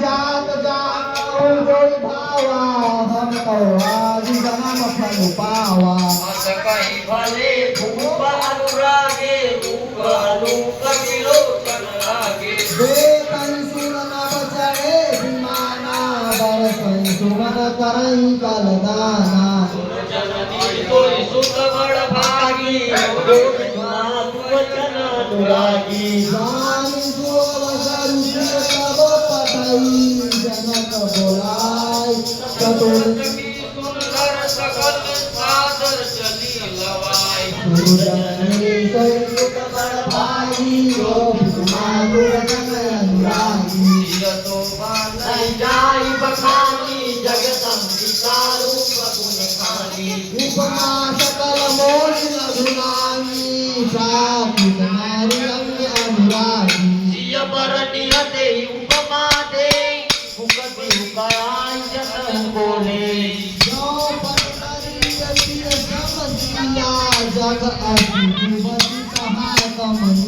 जात जाऊ जोई भावा हम तो आज जन्म फल पावा असं काही भले भूप अनुरागे रूप लोक विलोचन लागे वेतन सुमन बचड़े विमाना दर्शन सुमन करई कलदाना जननी तोय सुत बड़ भागी तू वचन अनुरागी जानी सुअवसर तब पठई जनक बोलाई चतुर सुंदर सकल सादर चली लवाई सुरजनी सुत बड़ भाई जो माधुर जन अनुरागी तो बांधई जाई बखानी जगदम्बिका रूप गुण खानी उपमा सकल मोल लघुनानी साकित नारी रम्य अनुरागी सिय बरनी हते उपमा दे हुकति हुकाई जतन बोले जो पटरी अति समझिया जग अति जीवति कहा कमनी